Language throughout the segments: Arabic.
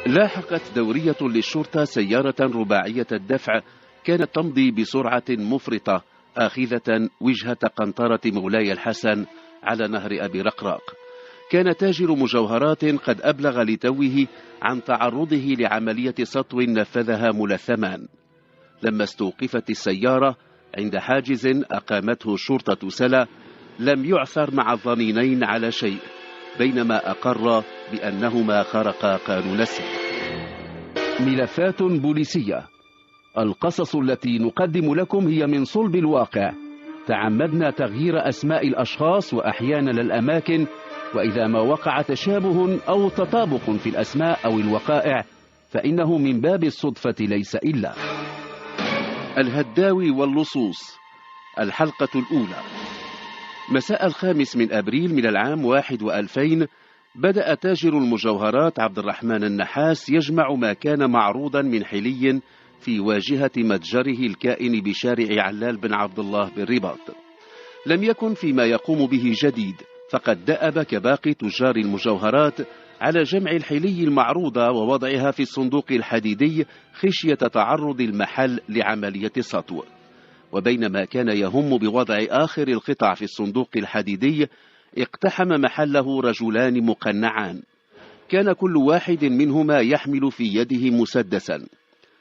لاحقت دورية للشرطة سيارة رباعية الدفع كانت تمضي بسرعة مفرطة آخذة وجهة قنطرة مولاي الحسن على نهر أبي رقراق. كان تاجر مجوهرات قد أبلغ لتوه عن تعرضه لعملية سطو نفذها ملثمان. لما استوقفت السيارة عند حاجز أقامته شرطة سلا لم يعثر مع الظنينين على شيء، بينما أقر بأنهما خرقا قانون السير. ملفات بوليسية. القصص التي نقدم لكم هي من صلب الواقع. تعمدنا تغيير أسماء الأشخاص وأحيانا الأماكن، وإذا ما وقع تشابه أو تطابق في الأسماء أو الوقائع فإنه من باب الصدفة ليس إلا. الهداوي واللصوص، الحلقة الأولى. مساء 5 أبريل من العام 2000 بدأ تاجر المجوهرات عبد الرحمن النحاس يجمع ما كان معروضا من حلي في واجهة متجره الكائن بشارع علال بن عبد الله بالرباط. لم يكن فيما يقوم به جديد، فقد دأب كباقي تجار المجوهرات على جمع الحلي المعروضة ووضعها في الصندوق الحديدي خشية تعرض المحل لعملية سطو. وبينما كان يهم بوضع آخر القطع في الصندوق الحديدي اقتحم محله رجلان مقنعان، كان كل واحد منهما يحمل في يده مسدسا.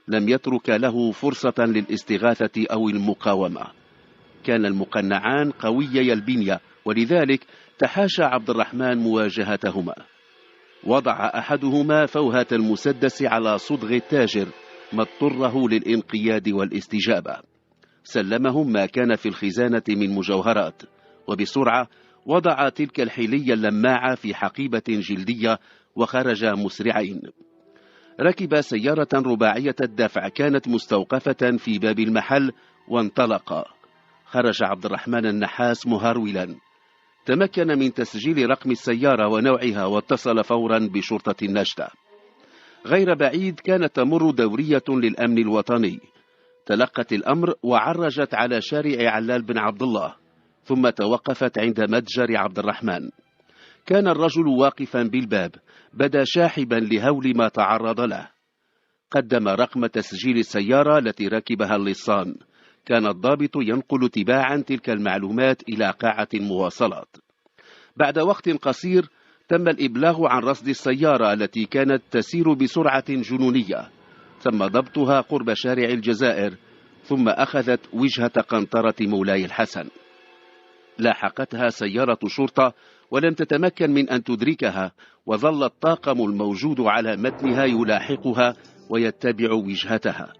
لم يترك له فرصة للاستغاثة أو المقاومة. كان المقنعان قويي البنية، ولذلك تحاشى عبد الرحمن مواجهتهما. وضع أحدهما فوهة المسدس على صدغ التاجر ما اضطره للانقياد والاستجابة. سلمهم ما كان في الخزانة من مجوهرات، وبسرعة وضع تلك الحلية اللماعة في حقيبة جلدية وخرج مسرعين. ركب سيارة رباعية الدفع كانت مستوقفة في باب المحل وانطلق. خرج عبد الرحمن النحاس مهرولا. تمكن من تسجيل رقم السيارة ونوعها واتصل فورا بشرطة النجدة. غير بعيد كانت تمر دورية للأمن الوطني، تلقت الأمر وعرجت على شارع علال بن عبد الله، ثم توقفت عند متجر عبد الرحمن. كان الرجل واقفا بالباب، بدا شاحبا لهول ما تعرض له. قدم رقم تسجيل السيارة التي ركبها اللصان. كان الضابط ينقل تباعا تلك المعلومات إلى قاعة المواصلات. بعد وقت قصير تم الإبلاغ عن رصد السيارة التي كانت تسير بسرعة جنونية. تم ضبطها قرب شارع الجزائر، ثم أخذت وجهة قنطرة مولاي الحسن. لاحقتها سيارة شرطة ولم تتمكن من أن تدركها، وظل الطاقم الموجود على متنها يلاحقها ويتبع وجهتها.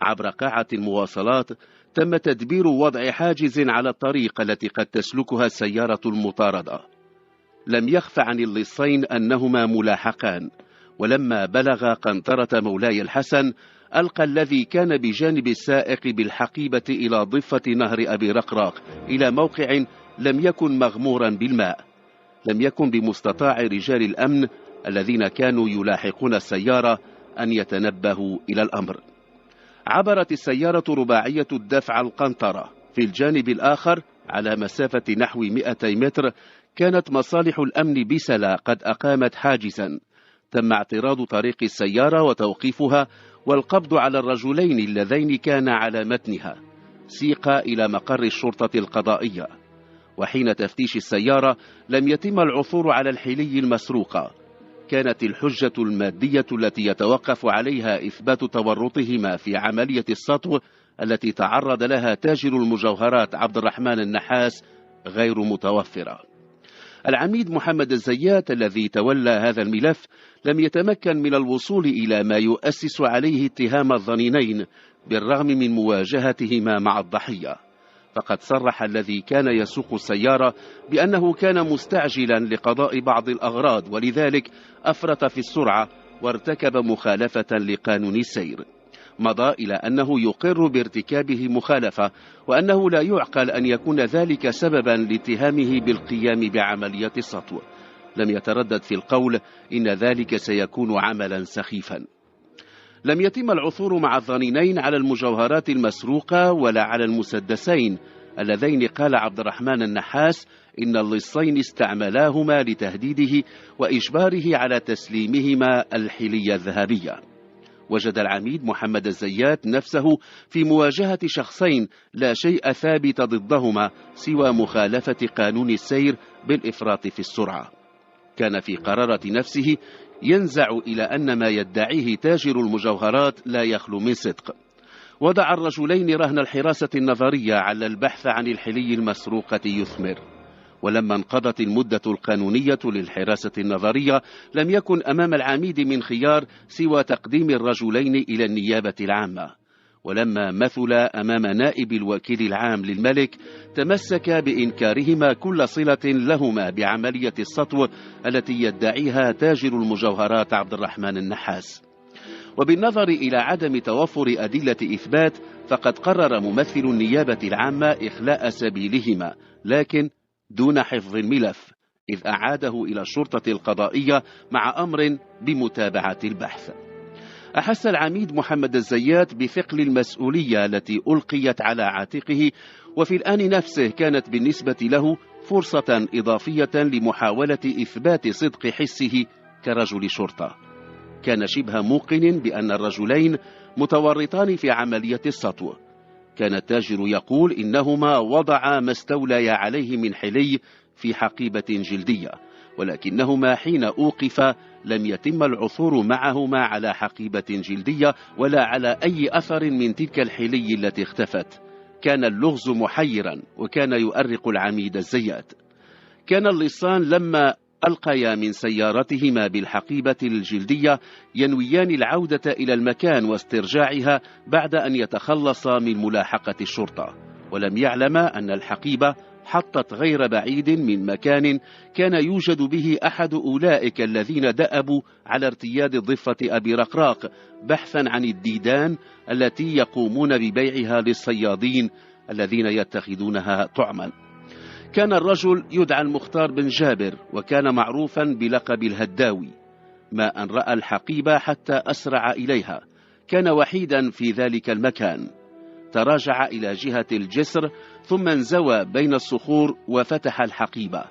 عبر قاعة المواصلات تم تدبير وضع حاجز على الطريق التي قد تسلكها السيارة المطاردة. لم يخف عن اللصين أنهما ملاحقان، ولما بلغ قنطرة مولاي الحسن ألقى الذي كان بجانب السائق بالحقيبة إلى ضفة نهر أبي رقراق، إلى موقع لم يكن مغمورا بالماء. لم يكن بمستطاع رجال الأمن الذين كانوا يلاحقون السيارة أن يتنبهوا إلى الأمر. عبرت السيارة رباعية الدفع القنطرة. في الجانب الآخر على مسافة نحو 200 متر كانت مصالح الأمن بسلا قد أقامت حاجزا. تم اعتراض طريق السيارة وتوقيفها والقبض على الرجلين اللذين كان على متنها. سيق إلى مقر الشرطة القضائية. وحين تفتيش السيارة لم يتم العثور على الحلي المسروقة. كانت الحجة المادية التي يتوقف عليها إثبات تورطهما في عملية السطو التي تعرض لها تاجر المجوهرات عبد الرحمن النحاس غير متوفرة. العميد محمد الزيات الذي تولى هذا الملف لم يتمكن من الوصول إلى ما يؤسس عليه اتهام الظنينين بالرغم من مواجهتهما مع الضحية. فقد صرح الذي كان يسوق السيارة بأنه كان مستعجلا لقضاء بعض الأغراض، ولذلك أفرط في السرعة وارتكب مخالفة لقانون السير. مضى إلى أنه يقر بارتكابه مخالفة، وأنه لا يعقل أن يكون ذلك سببا لاتهامه بالقيام بعملية السطو. لم يتردد في القول إن ذلك سيكون عملا سخيفا. لم يتم العثور مع الظنينين على المجوهرات المسروقة ولا على المسدسين اللذين قال عبد الرحمن النحاس إن اللصين استعملاهما لتهديده وإجباره على تسليمهما الحلي الذهبية. وجد العميد محمد الزيات نفسه في مواجهة شخصين لا شيء ثابت ضدهما سوى مخالفة قانون السير بالإفراط في السرعة. كان في قرارة نفسه ينزع إلى أن ما يدعيه تاجر المجوهرات لا يخلو من صدق. وضع الرجلين رهن الحراسة النظرية على البحث عن الحلي المسروقة يثمر. ولما انقضت المدة القانونية للحراسة النظرية لم يكن أمام العميد من خيار سوى تقديم الرجلين إلى النيابة العامة. ولما مثل أمام نائب الوكيل العام للملك تمسك بإنكارهما كل صلة لهما بعملية السطو التي يدعيها تاجر المجوهرات عبد الرحمن النحاس. وبالنظر إلى عدم توفر أدلة إثبات فقد قرر ممثل النيابة العامة إخلاء سبيلهما، لكن دون حفظ الملف، إذ أعاده إلى الشرطة القضائية مع أمر بمتابعة البحث. أحس العميد محمد الزيات بثقل المسؤولية التي ألقيت على عاتقه، وفي الآن نفسه كانت بالنسبة له فرصة إضافية لمحاولة إثبات صدق حسه كرجل شرطة. كان شبه موقن بأن الرجلين متورطان في عملية السطو. كان التاجر يقول إنهما وضعا ما استوليا عليه من حلي في حقيبة جلدية، ولكنهما حين أوقف لم يتم العثور معهما على حقيبة جلدية ولا على أي أثر من تلك الحلي التي اختفت. كان اللغز محيرا وكان يؤرق العميد الزيات. كان اللصان لما ألقيا من سيارتهما بالحقيبة الجلدية ينويان العودة إلى المكان واسترجاعها بعد أن يتخلصا من ملاحقة الشرطة، ولم يعلما أن الحقيبة حطت غير بعيد من مكان كان يوجد به أحد أولئك الذين دأبوا على ارتياد ضفة أبي رقراق بحثا عن الديدان التي يقومون ببيعها للصيادين الذين يتخذونها طعما. كان الرجل يدعى المختار بن جابر، وكان معروفا بلقب الهداوي. ما أن رأى الحقيبة حتى أسرع إليها. كان وحيدا في ذلك المكان. تراجع إلى جهة الجسر ثم انزوى بين الصخور وفتح الحقيبة.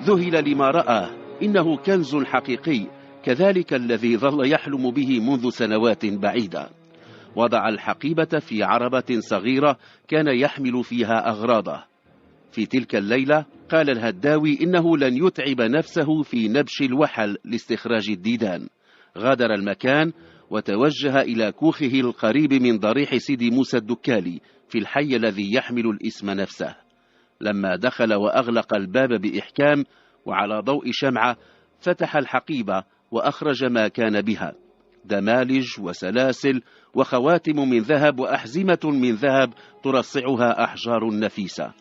ذهل لما رأى، إنه كنز حقيقي كذلك الذي ظل يحلم به منذ سنوات بعيدة. وضع الحقيبة في عربة صغيرة كان يحمل فيها أغراضه. في تلك الليلة قال الهداوي إنه لن يتعب نفسه في نبش الوحل لاستخراج الديدان. غادر المكان وتوجه إلى كوخه القريب من ضريح سيدي موسى الدكالي في الحي الذي يحمل الاسم نفسه. لما دخل وأغلق الباب بإحكام وعلى ضوء شمعة فتح الحقيبة وأخرج ما كان بها: دمالج وسلاسل وخواتم من ذهب وأحزمة من ذهب ترصعها أحجار نفيسة.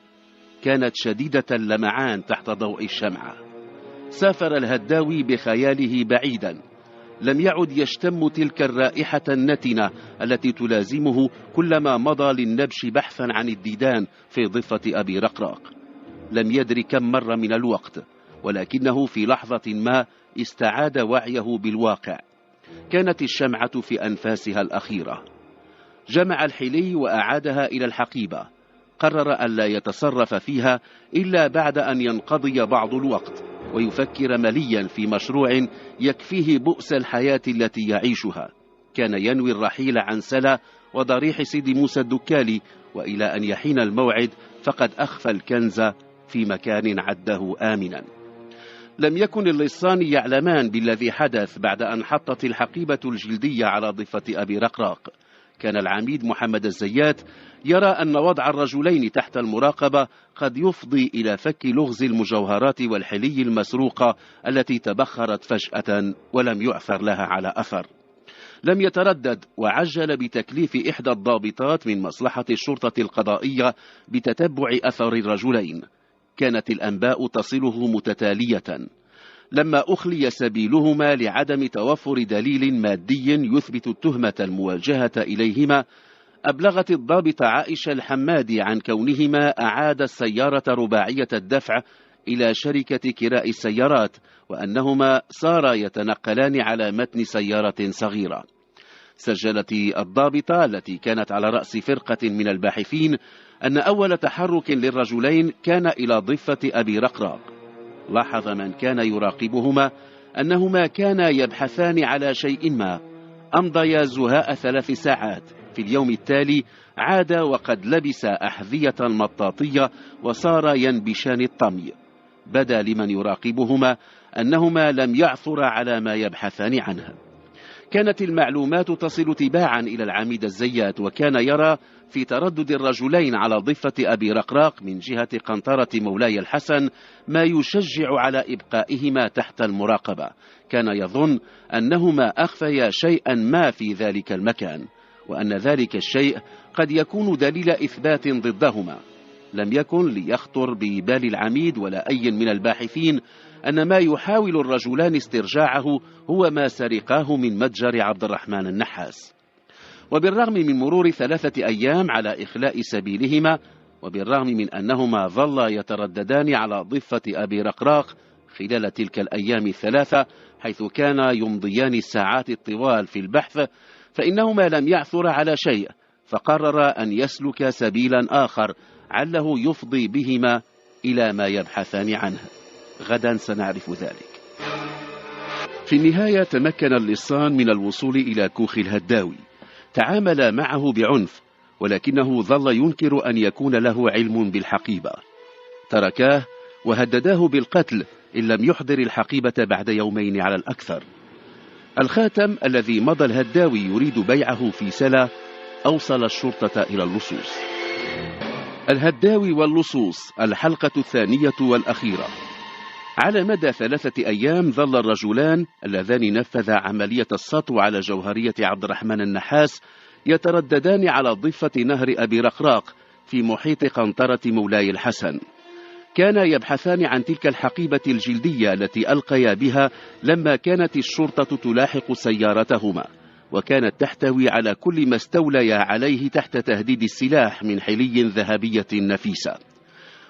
كانت شديدة اللمعان تحت ضوء الشمعة. سافر الهداوي بخياله بعيدا. لم يعد يشتم تلك الرائحة النتنة التي تلازمه كلما مضى للنبش بحثا عن الديدان في ضفة أبي رقراق. لم يدر كم مر من الوقت، ولكنه في لحظة ما استعاد وعيه بالواقع. كانت الشمعة في أنفاسها الأخيرة. جمع الحلي وأعادها إلى الحقيبة. قرر أن لا يتصرف فيها إلا بعد أن ينقضي بعض الوقت ويفكر مليا في مشروع يكفيه بؤس الحياة التي يعيشها. كان ينوي الرحيل عن سلا وضريح سيدي موسى الدكالي، وإلى أن يحين الموعد فقد أخفى الكنز في مكان عده آمنا. لم يكن اللصان يعلمان بالذي حدث بعد أن حطت الحقيبة الجلدية على ضفة أبي رقراق. كان العميد محمد الزيات يرى أن وضع الرجلين تحت المراقبة قد يفضي إلى فك لغز المجوهرات والحلي المسروقة التي تبخرت فجأة ولم يعثر لها على أثر. لم يتردد وعجل بتكليف إحدى الضابطات من مصلحة الشرطة القضائية بتتبع أثر الرجلين. كانت الأنباء تصله متتالية. لما أخلي سبيلهما لعدم توفر دليل مادي يثبت التهمة الموجهة إليهما، أبلغت الضابط عائشة الحمادي عن كونهما أعاد السيارة رباعية الدفع إلى شركة كراء السيارات، وأنهما صارا يتنقلان على متن سيارة صغيرة. سجلت الضابطة التي كانت على رأس فرقة من الباحثين أن أول تحرك للرجلين كان إلى ضفة أبي رقراق. لاحظ من كان يراقبهما أنهما كانا يبحثان على شيء ما. أمضيا زهاء 3 ساعات. في اليوم التالي عاد وقد لبس أحذية مطاطية وصار ينبشان الطمي. بدا لمن يراقبهما أنهما لم يعثر على ما يبحثان عنه. كانت المعلومات تصل تباعا إلى العميد الزيات، وكان يرى في تردد الرجلين على ضفة أبي رقراق من جهة قنطرة مولاي الحسن ما يشجع على إبقائهما تحت المراقبة. كان يظن أنهما أخفيا شيئا ما في ذلك المكان، وأن ذلك الشيء قد يكون دليل إثبات ضدهما. لم يكن ليخطر ببال العميد ولا أي من الباحثين أن ما يحاول الرجلان استرجاعه هو ما سرقاه من متجر عبد الرحمن النحاس. وبالرغم من مرور 3 أيام على إخلاء سبيلهما، وبالرغم من أنهما ظلا يترددان على ضفة أبي رقراق خلال تلك الأيام 3 حيث كان يمضيان الساعات الطوال في البحث، فإنهما لم يعثر على شيء، فقرر أن يسلك سبيلا آخر عله يفضي بهما إلى ما يبحثان عنه. غدا سنعرف ذلك. في النهاية تمكن اللصان من الوصول إلى كوخ الهداوي. تعامل معه بعنف، ولكنه ظل ينكر أن يكون له علم بالحقيبة. تركاه وهدداه بالقتل إن لم يحضر الحقيبة بعد 2 يوم على الأكثر. الخاتم الذي مضى الهداوي يريد بيعه في سلة أوصل الشرطة إلى اللصوص. الهداوي واللصوص، الحلقة 2 والأخيرة. على مدى 3 أيام ظل الرجلان اللذان نفذا عملية السطو على جوهرية عبد الرحمن النحاس يترددان على ضفة نهر أبي رقراق في محيط قنطرة مولاي الحسن. كانا يبحثان عن تلك الحقيبة الجلدية التي ألقيا بها لما كانت الشرطة تلاحق سيارتهما، وكانت تحتوي على كل ما استوليا عليه تحت تهديد السلاح من حلي ذهبية نفيسة.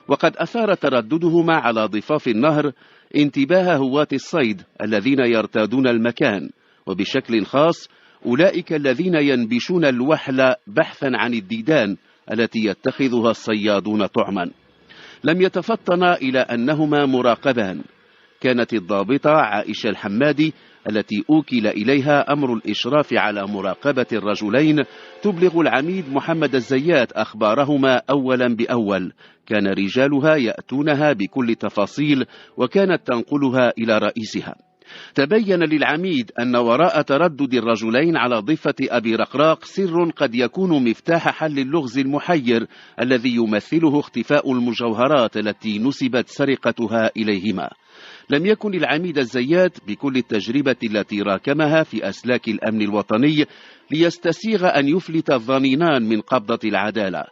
وقد أثار ترددهما على ضفاف النهر انتباه هواة الصيد الذين يرتادون المكان، وبشكل خاص أولئك الذين ينبشون الوحل بحثا عن الديدان التي يتخذها الصيادون طعما. لم يتفطنا إلى أنهما مراقبان. كانت الضابطة عائشة الحمادي التي أوكل إليها أمر الإشراف على مراقبة الرجلين تبلغ العميد محمد الزيات أخبارهما أولا بأول. كان رجالها يأتونها بكل تفاصيل، وكانت تنقلها إلى رئيسها. تبين للعميد أن وراء تردد الرجلين على ضفة أبي رقراق سر قد يكون مفتاح حل اللغز المحير الذي يمثله اختفاء المجوهرات التي نسبت سرقتها إليهما. لم يكن العميد الزيات بكل التجربة التي راكمها في أسلاك الأمن الوطني ليستسيغ أن يفلت الظنينان من قبضة العدالة.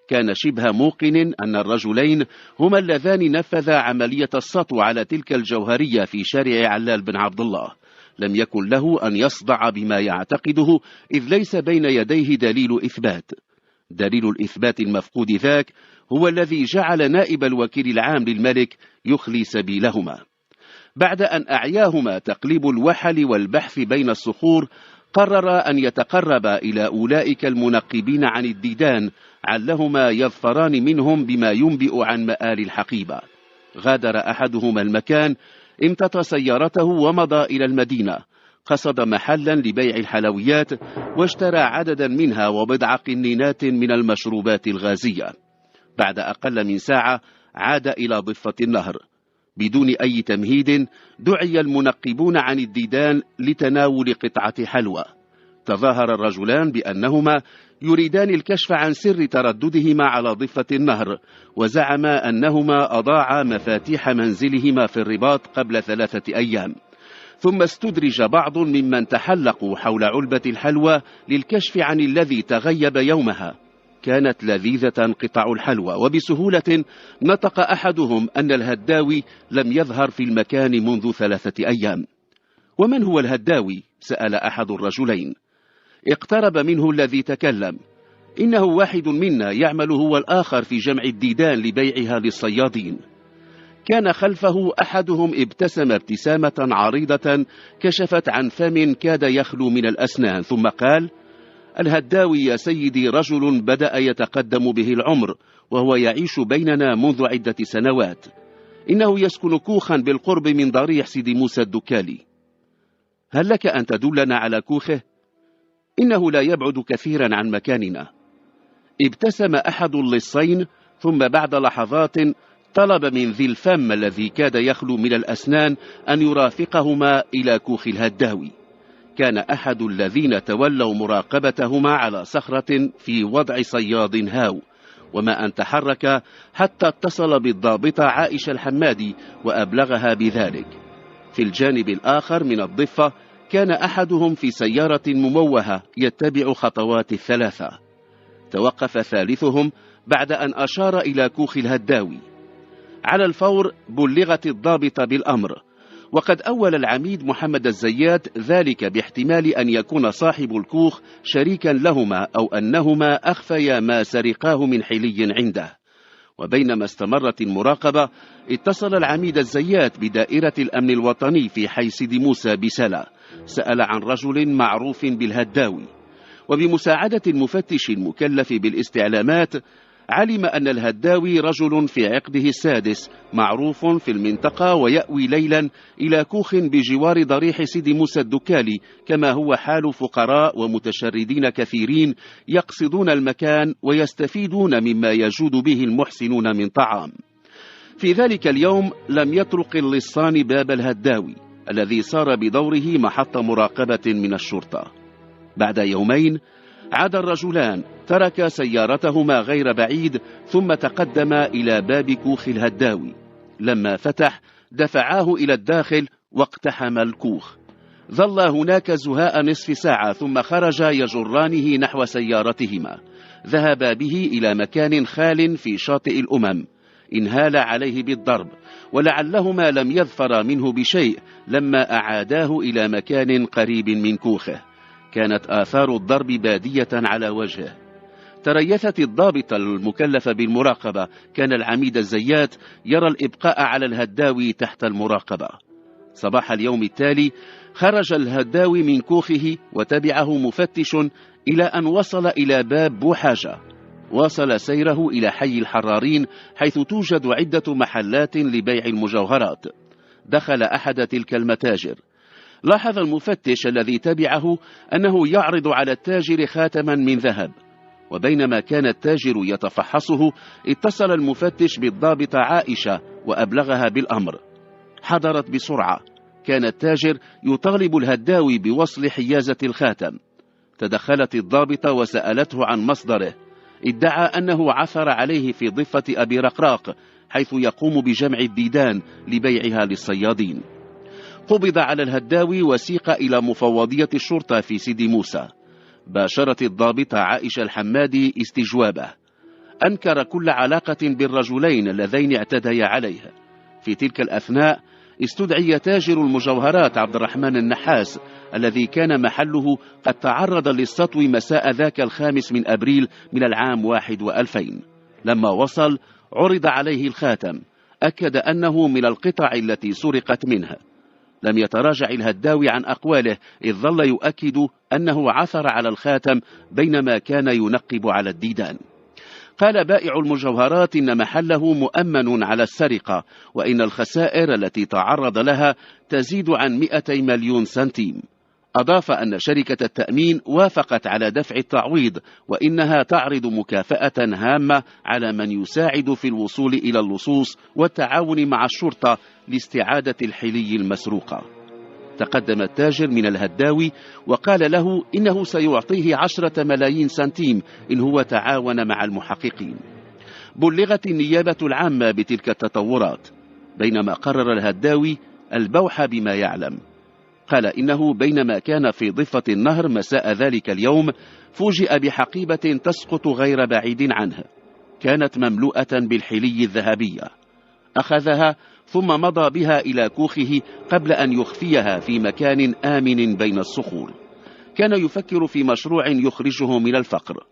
كان شبه موقن أن الرجلين هما اللذان نفذا عملية السطو على تلك الجوهرية في شارع علال بن عبد الله. لم يكن له أن يصدع بما يعتقده، إذ ليس بين يديه دليل إثبات. دليل الإثبات المفقود ذاك هو الذي جعل نائب الوكيل العام للملك يخلي سبيلهما. بعد أن أعياهما تقليب الوحل والبحث بين الصخور، قرر أن يتقرب إلى أولئك المنقبين عن الديدان علهما يظفران منهم بما ينبئ عن مآل الحقيبة. غادر أحدهما المكان، امتطى سيارته ومضى إلى المدينة. قصد محلا لبيع الحلويات واشترى عددا منها وبضع قنينات من المشروبات الغازية. بعد أقل من ساعة عاد إلى ضفة النهر. بدون أي تمهيد دعي المنقبون عن الديدان لتناول قطعة حلوى. تظاهر الرجلان بأنهما يريدان الكشف عن سر ترددهما على ضفة النهر، وزعما أنهما أضاعا مفاتيح منزلهما في الرباط قبل 3 أيام. ثم استدرج بعض ممن تحلقوا حول علبة الحلوى للكشف عن الذي تغيب يومها. كانت لذيذة قطع الحلوى، وبسهولة نطق أحدهم أن الهداوي لم يظهر في المكان منذ 3 أيام. ومن هو الهداوي؟ سأل أحد الرجلين. اقترب منه الذي تكلم. إنه واحد منا يعمل هو الآخر في جمع الديدان لبيعها للصيادين. كان خلفه أحدهم ابتسم ابتسامة عريضة كشفت عن فم كاد يخلو من الأسنان، ثم قال: الهداوي يا سيدي رجل بدأ يتقدم به العمر، وهو يعيش بيننا منذ عدة سنوات. إنه يسكن كوخا بالقرب من ضريح سيدي موسى الدكالي. هل لك أن تدلنا على كوخه؟ إنه لا يبعد كثيرا عن مكاننا. ابتسم أحد اللصين، ثم بعد لحظات طلب من ذي الفم الذي كاد يخلو من الأسنان أن يرافقهما إلى كوخ الهداوي. كان أحد الذين تولوا مراقبتهما على صخرة في وضع صياد هاو، وما أن تحرك حتى اتصل بالضابطة عائشة الحمادي وأبلغها بذلك. في الجانب الآخر من الضفة كان أحدهم في سيارة مموهة يتبع خطوات الثلاثة. توقف ثالثهم بعد أن أشار إلى كوخ الهداوي. على الفور بلغت الضابطة بالأمر، وقد أول العميد محمد الزيات ذلك باحتمال أن يكون صاحب الكوخ شريكا لهما، أو أنهما أخفيا ما سرقاه من حلي عنده. وبينما استمرت المراقبة اتصل العميد الزيات بدائرة الأمن الوطني في حي سيدي موسى بسلا، سأل عن رجل معروف بالهداوي، وبمساعدة المفتش المكلف بالاستعلامات علم أن الهداوي رجل في عقده السادس معروف في المنطقة، ويأوي ليلا إلى كوخ بجوار ضريح سيدي موسى الدكالي، كما هو حال فقراء ومتشردين كثيرين يقصدون المكان ويستفيدون مما يجود به المحسنون من طعام. في ذلك اليوم لم يطرق اللصان باب الهداوي الذي صار بدوره محط مراقبة من الشرطة. بعد يومين عاد الرجلان، ترك سيارتهما غير بعيد، ثم تقدما إلى باب كوخ الهداوي. لما فتح دفعاه إلى الداخل واقتحم الكوخ. ظل هناك زهاء نصف ساعة، ثم خرج يجرانه نحو سيارتهما. ذهب به إلى مكان خال في شاطئ الأمم، انهال عليه بالضرب، ولعلهما لم يظفر منه بشيء لما أعاداه إلى مكان قريب من كوخه. كانت آثار الضرب بادية على وجهه. تريثت الضابط المكلف بالمراقبة، كان العميد الزيات يرى الإبقاء على الهداوي تحت المراقبة. صباح اليوم التالي خرج الهداوي من كوخه وتبعه مفتش إلى أن وصل إلى باب بوحاجة. واصل سيره إلى حي الحرارين، حيث توجد عدة محلات لبيع المجوهرات. دخل أحد تلك المتاجر. لاحظ المفتش الذي تبعه أنه يعرض على التاجر خاتما من ذهب، وبينما كان التاجر يتفحصه اتصل المفتش بالضابطة عائشة وأبلغها بالأمر. حضرت بسرعة. كان التاجر يطالب الهداوي بوصل حيازة الخاتم. تدخلت الضابطة وسألته عن مصدره. ادعى أنه عثر عليه في ضفة أبي رقراق، حيث يقوم بجمع الديدان لبيعها للصيادين. قبض على الهداوي وسيق إلى مفوضية الشرطة في سيدي موسى. باشرت الضابطة عائشة الحمادي استجوابه. أنكر كل علاقة بالرجلين اللذين اعتديا عليه. في تلك الأثناء استدعي تاجر المجوهرات عبد الرحمن النحاس، الذي كان محله قد تعرض للسطو مساء ذاك 5 أبريل من العام 2000. لما وصل عرض عليه الخاتم، أكد أنه من القطع التي سرقت منها. لم يتراجع الهداوي عن أقواله، إذ ظل يؤكد أنه عثر على الخاتم بينما كان ينقب على الديدان. قال بائع المجوهرات إن محله مؤمن على السرقة، وإن الخسائر التي تعرض لها تزيد عن 200 مليون سنتيم. أضاف أن شركة التأمين وافقت على دفع التعويض، وإنها تعرض مكافأة هامة على من يساعد في الوصول إلى اللصوص والتعاون مع الشرطة لاستعادة الحلي المسروقة. تقدم التاجر من الهداوي وقال له إنه سيعطيه 10 ملايين سنتيم إن هو تعاون مع المحققين. بلغت النيابة العامة بتلك التطورات، بينما قرر الهداوي البوح بما يعلم. قال إنه بينما كان في ضفة النهر مساء ذلك اليوم فوجئ بحقيبة تسقط غير بعيد عنه، كانت مملوءة بالحلي الذهبية. أخذها ثم مضى بها إلى كوخه قبل أن يخفيها في مكان آمن بين الصخور. كان يفكر في مشروع يخرجه من الفقر،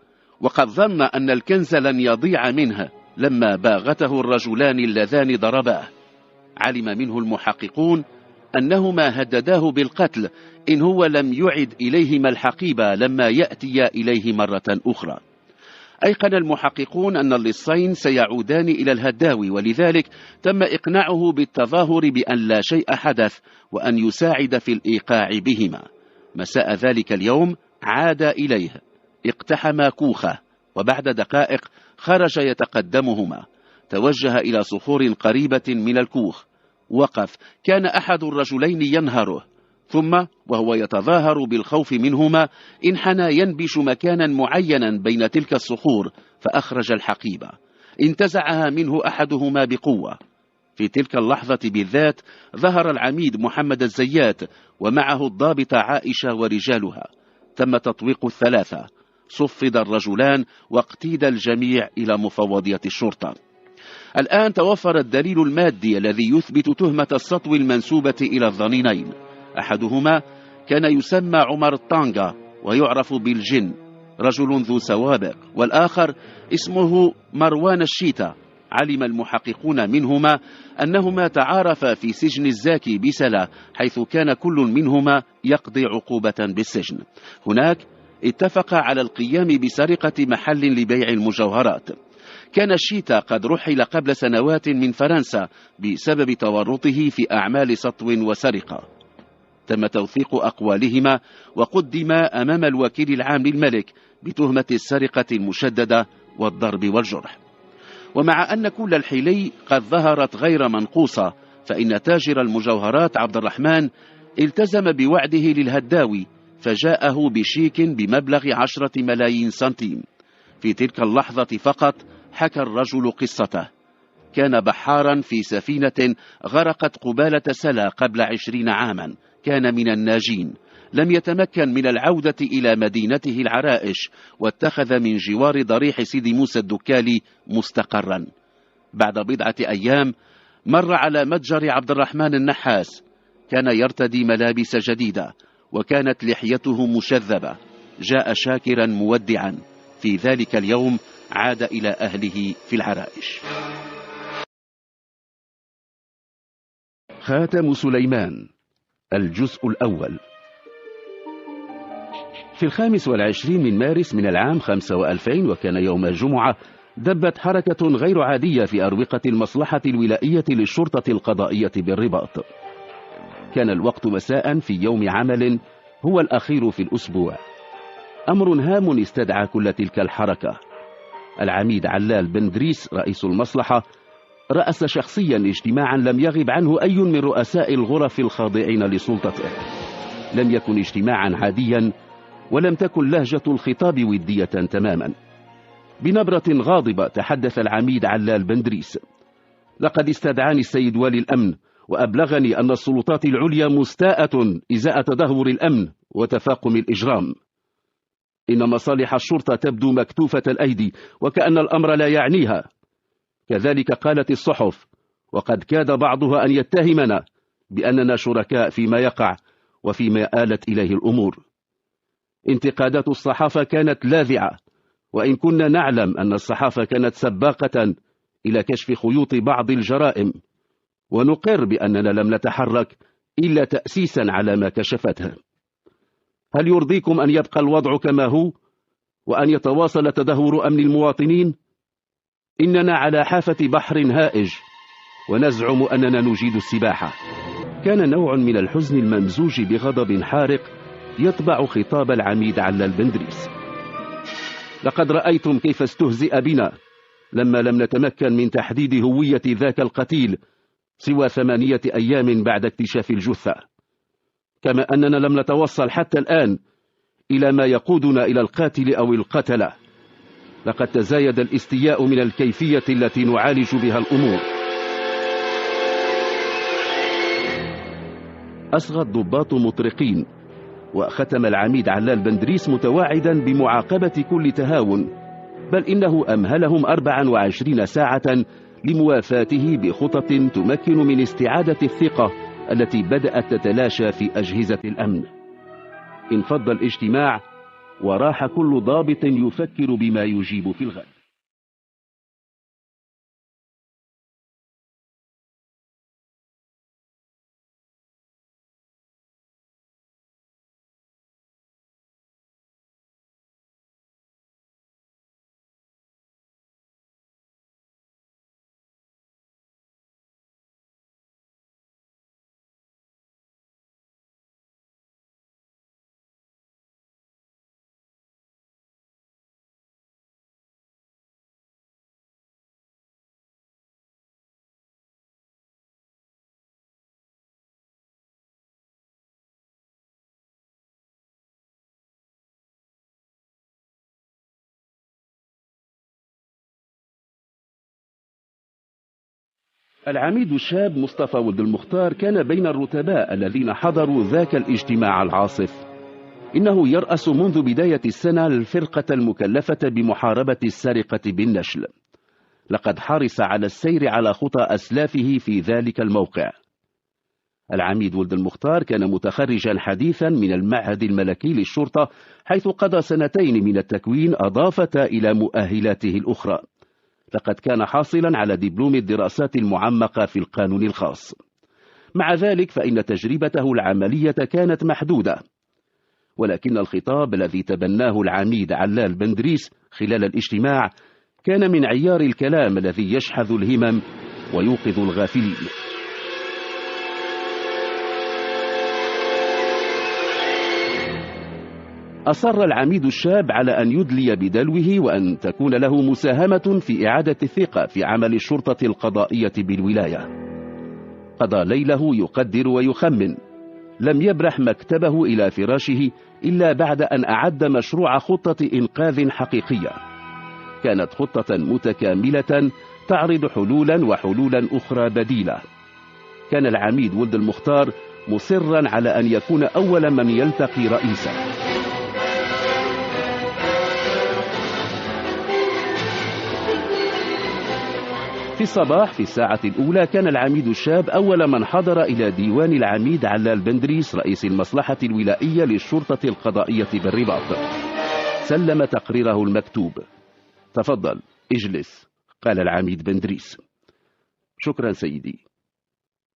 وقد ظن أن الكنز لن يضيع منه لما باغته الرجلان اللذان ضرباه. علم منه المحققون أنهما هدداه بالقتل إن هو لم يعد إليهما الحقيبة لما يأتي إليه مرة أخرى. أيقن المحققون أن اللصين سيعودان إلى الهداوي، ولذلك تم إقناعه بالتظاهر بأن لا شيء حدث وأن يساعد في الإيقاع بهما. مساء ذلك اليوم عاد إليه، اقتحم كوخه، وبعد دقائق خرج يتقدمهما. توجه إلى صخور قريبة من الكوخ، وقف، كان أحد الرجلين ينهره، ثم وهو يتظاهر بالخوف منهما انحنى ينبش مكانا معينا بين تلك الصخور، فأخرج الحقيبة. انتزعها منه أحدهما بقوة. في تلك اللحظة بالذات ظهر العميد محمد الزيات ومعه الضابطة عائشة ورجالها. تم تطويق الثلاثة، صفد الرجلان واقتيد الجميع إلى مفوضية الشرطة. الآن توفر الدليل المادي الذي يثبت تهمة السطو المنسوبة إلى الظنينين. أحدهما كان يسمى عمر الطانغا ويعرف بالجن، رجل ذو سوابق، والآخر اسمه مروان الشيتا. علم المحققون منهما أنهما تعارفا في سجن الزاكي بسلا، حيث كان كل منهما يقضي عقوبة بالسجن. هناك اتفق على القيام بسرقة محل لبيع المجوهرات. كان الشيتا قد رحل قبل سنوات من فرنسا بسبب تورطه في أعمال سطو وسرقة. تم توثيق أقوالهما وقدم أمام الوكيل العام للملك بتهمة السرقة المشددة والضرب والجرح. ومع أن كل الحيلي قد ظهرت غير منقوصة، فإن تاجر المجوهرات عبد الرحمن التزم بوعده للهداوي، فجاءه بشيك بمبلغ 10 ملايين سنتيم. في تلك اللحظة فقط حكى الرجل قصته. كان بحارا في سفينة غرقت قبالة سلا قبل 20 عاما، كان من الناجين، لم يتمكن من العودة إلى مدينته العرائش، واتخذ من جوار ضريح سيدي موسى الدكالي مستقرا. بعد بضعة أيام مر على متجر عبد الرحمن النحاس، كان يرتدي ملابس جديدة وكانت لحيته مشذبة. جاء شاكرا مودعا. في ذلك اليوم عاد إلى أهله في العرائش. خاتم سليمان، الجزء الأول. في 25 من مارس من العام 5 و2000، وكان يوم الجمعة، دبت حركة غير عادية في أروقة المصلحة الولائية للشرطة القضائية بالرباط. كان الوقت مساء في يوم عمل هو الأخير في الأسبوع. أمر هام استدعى كل تلك الحركة. العميد علال بن دريس رئيس المصلحة رأس شخصيا اجتماعا لم يغب عنه أي من رؤساء الغرف الخاضعين لسلطته. لم يكن اجتماعا عاديا، ولم تكن لهجة الخطاب ودية تماما. بنبرة غاضبة تحدث العميد علال بن دريس: لقد استدعاني السيد والي الأمن وأبلغني أن السلطات العليا مستاءة إزاء تدهور الأمن وتفاقم الإجرام. إن مصالح الشرطة تبدو مكتوفة الأيدي وكأن الأمر لا يعنيها. كذلك قالت الصحف، وقد كاد بعضها أن يتهمنا بأننا شركاء فيما يقع وفيما آلت إليه الأمور. انتقادات الصحافة كانت لاذعة، وإن كنا نعلم أن الصحافة كانت سباقة إلى كشف خيوط بعض الجرائم، ونقر بأننا لم نتحرك إلا تأسيسا على ما كشفته. هل يرضيكم أن يبقى الوضع كما هو وأن يتواصل تدهور أمن المواطنين؟ إننا على حافة بحر هائج ونزعم أننا نجيد السباحة. كان نوع من الحزن الممزوج بغضب حارق يتبع خطاب العميد علال بن دريس. لقد رأيتم كيف استهزئ بنا لما لم نتمكن من تحديد هوية ذاك القتيل سوى 8 أيام بعد اكتشاف الجثة، كما أننا لم نتوصل حتى الآن إلى ما يقودنا إلى القاتل أو القتلة. لقد تزايد الاستياء من الكيفية التي نعالج بها الأمور. أصغى الضباط مطرقين، وختم العميد علال بن دريس متواعدا بمعاقبة كل تهاون، بل إنه أمهلهم 24 ساعة لموافاته بخطط تمكن من استعادة الثقة التي بدأت تتلاشى في أجهزة الأمن. انفض الاجتماع وراح كل ضابط يفكر بما يجيب في الغد. العميد الشاب مصطفى ولد المختار كان بين الرتباء الذين حضروا ذاك الاجتماع العاصف. إنه يرأس منذ بداية السنة الفرقة المكلفة بمحاربة السرقة بالنشل. لقد حرص على السير على خطى أسلافه في ذلك الموقع. العميد ولد المختار كان متخرجا حديثا من المعهد الملكي للشرطة، حيث قضى 2 سنين من التكوين أضافتا إلى مؤهلاته الأخرى. لقد كان حاصلا على دبلوم الدراسات المعمقة في القانون الخاص. مع ذلك فإن تجربته العملية كانت محدودة، ولكن الخطاب الذي تبناه العميد علال بندريس خلال الاجتماع كان من عيار الكلام الذي يشحذ الهمم ويوقظ الغافلين. أصر العميد الشاب على أن يدلي بدلوه وأن تكون له مساهمة في إعادة الثقة في عمل الشرطة القضائية بالولاية. قضى ليله يقدر ويخمن. لم يبرح مكتبه إلى فراشه إلا بعد أن أعد مشروع خطة إنقاذ حقيقية. كانت خطة متكاملة تعرض حلولا وحلولا أخرى بديلة. كان العميد ولد المختار مصرا على أن يكون أول من يلتقي رئيسه. في الصباح في الساعة الأولى كان العميد الشاب أول من حضر إلى ديوان العميد علال بندريس رئيس المصلحة الولائية للشرطة القضائية بالرباط. سلم تقريره المكتوب. تفضل اجلس، قال العميد بندريس. شكرا سيدي.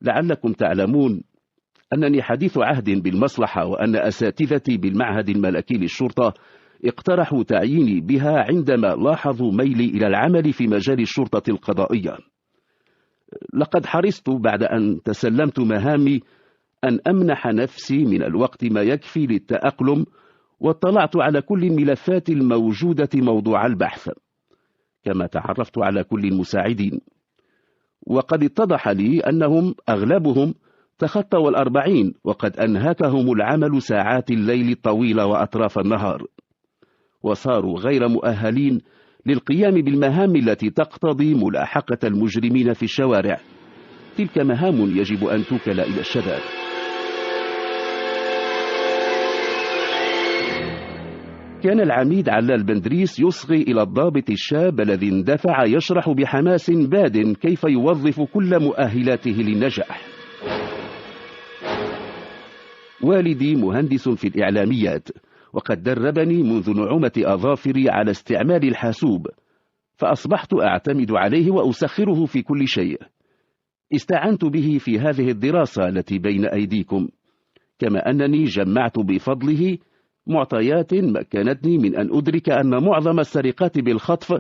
لعلكم تعلمون أنني حديث عهد بالمصلحة، وأن أساتذتي بالمعهد الملكي للشرطة اقترحوا تعييني بها عندما لاحظوا ميلي إلى العمل في مجال الشرطة القضائية. لقد حرصت بعد أن تسلمت مهامي أن أمنح نفسي من الوقت ما يكفي للتأقلم، واطلعت على كل الملفات الموجودة موضوع البحث، كما تعرفت على كل المساعدين. وقد اتضح لي أنهم أغلبهم تخطوا 40، وقد أنهكهم العمل ساعات الليل الطويلة وأطراف النهار، وصاروا غير مؤهلين للقيام بالمهام التي تقتضي ملاحقة المجرمين في الشوارع. تلك مهام يجب أن توكل إلى الشباب. كان العميد علال بندريس يصغي إلى الضابط الشاب الذي اندفع يشرح بحماس باد كيف يوظف كل مؤهلاته للنجاح. والدي مهندس في الإعلاميات، وقد دربني منذ نعومة أظافري على استعمال الحاسوب، فأصبحت أعتمد عليه وأسخره في كل شيء. استعنت به في هذه الدراسة التي بين أيديكم، كما أنني جمعت بفضله معطيات مكنتني من أن أدرك أن معظم السرقات بالخطف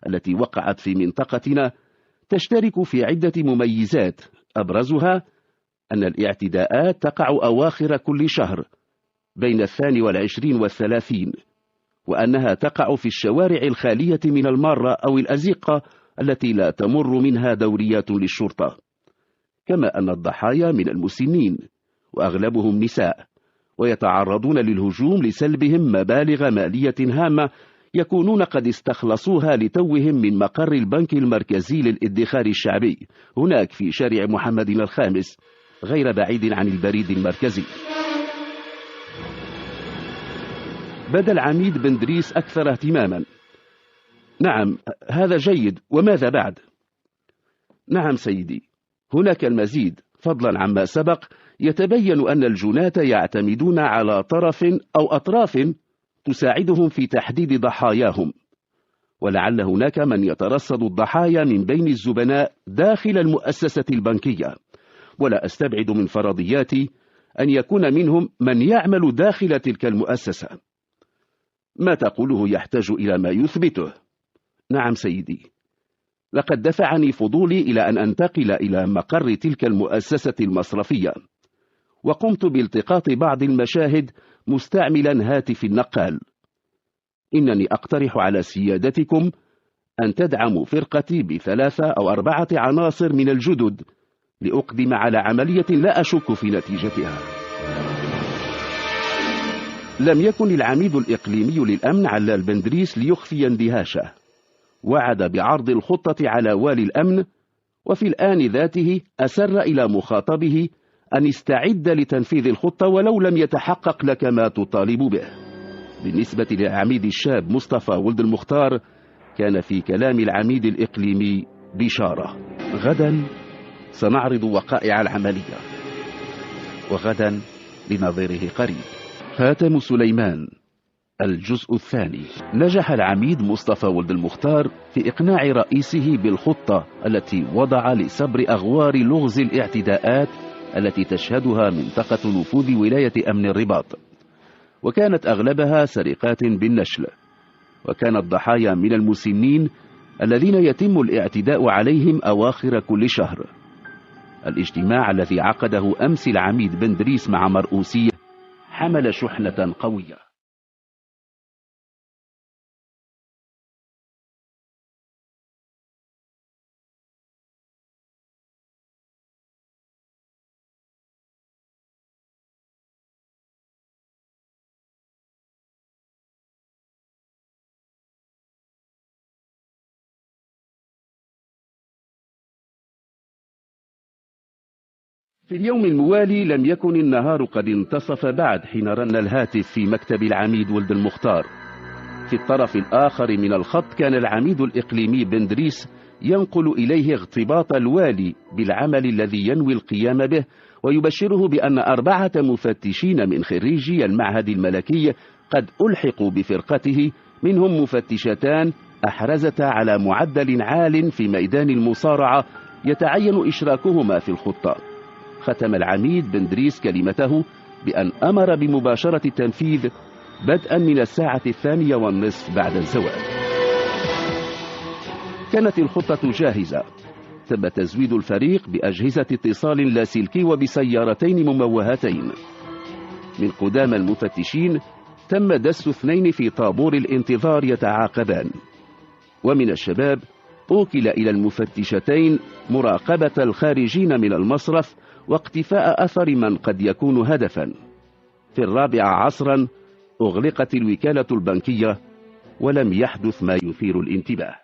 التي وقعت في منطقتنا تشترك في عدة مميزات، أبرزها أن الاعتداءات تقع أواخر كل شهر بين 22 و30، وأنها تقع في الشوارع الخالية من المارة أو الأزقة التي لا تمر منها دوريات للشرطة، كما أن الضحايا من المسنين وأغلبهم نساء، ويتعرضون للهجوم لسلبهم مبالغ مالية هامة يكونون قد استخلصوها لتوهم من مقر البنك المركزي للإدخار الشعبي هناك في شارع محمد الخامس، غير بعيد عن البريد المركزي. بدا العميد بندريس أكثر اهتماما. نعم، هذا جيد، وماذا بعد؟ نعم سيدي، هناك المزيد. فضلا عما سبق، يتبين أن الجناة يعتمدون على طرف أو أطراف تساعدهم في تحديد ضحاياهم، ولعل هناك من يترصد الضحايا من بين الزبناء داخل المؤسسة البنكية، ولا أستبعد من فرضياتي أن يكون منهم من يعمل داخل تلك المؤسسة. ما تقوله يحتاج إلى ما يثبته. نعم سيدي، لقد دفعني فضولي إلى أن أنتقل إلى مقر تلك المؤسسة المصرفية، وقمت بالتقاط بعض المشاهد مستعملا هاتف النقال. إنني أقترح على سيادتكم أن تدعموا فرقتي ب3 أو 4 عناصر من الجدد لأقدم على عملية لا أشك في نتيجتها. لم يكن العميد الإقليمي للأمن علال بندريس ليخفي اندهاشه. وعد بعرض الخطة على والي الأمن، وفي الآن ذاته أسر إلى مخاطبه أن يستعد لتنفيذ الخطة ولو لم يتحقق لك ما تطالب به. بالنسبة للعميد الشاب مصطفى ولد المختار، كان في كلام العميد الإقليمي بشارة. غدا سنعرض وقائع العملية، وغدا لنظيره قريب. خاتم سليمان، الجزء الثاني. نجح العميد مصطفى ولد المختار في إقناع رئيسه بالخطة التي وضع لسبر أغوار لغز الاعتداءات التي تشهدها منطقة نفوذ ولاية أمن الرباط، وكانت أغلبها سرقات بالنشل، وكان الضحايا من المسنين الذين يتم الاعتداء عليهم أواخر كل شهر. الاجتماع الذي عقده أمس العميد بن دريس مع مرؤوسيه حمل شحنة قوية. في اليوم الموالي لم يكن النهار قد انتصف بعد حين رن الهاتف في مكتب العميد ولد المختار. في الطرف الآخر من الخط كان العميد الإقليمي بن دريس ينقل إليه اغتباط الوالي بالعمل الذي ينوي القيام به، ويبشره بأن 4 مفتشين من خريجي المعهد الملكي قد ألحقوا بفرقته، منهم مفتشتان أحرزتا على معدل عال في ميدان المصارعة يتعين إشراكهما في الخطة. ختم العميد بن دريس كلمته بأن أمر بمباشرة التنفيذ بدءا من 2:30 بعد الزواج. كانت الخطة جاهزة. تم تزويد الفريق بأجهزة اتصال لاسلكي وبسيارتين مموهتين. من قدام المفتشين تم دس 2 في طابور الانتظار يتعاقبان، ومن الشباب أوكل إلى المفتشتين مراقبة الخارجين من المصرف واقتفاء أثر من قد يكون هدفا. في 4 عصرا أغلقت الوكالة البنكية ولم يحدث ما يثير الانتباه.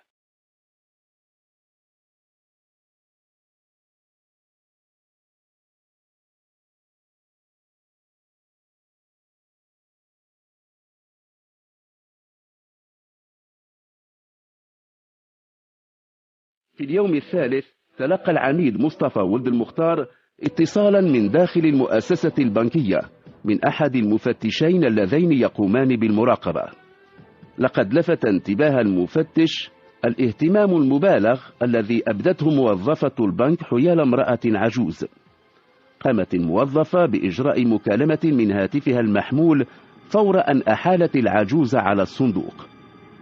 في اليوم الثالث تلقى العميد مصطفى ولد المختار اتصالا من داخل المؤسسة البنكية من أحد المفتشين اللذين يقومان بالمراقبة. لقد لفت انتباه المفتش الاهتمام المبالغ الذي أبدته موظفة البنك حيال امرأة عجوز. قامت الموظفة بإجراء مكالمة من هاتفها المحمول فور أن أحالت العجوز على الصندوق.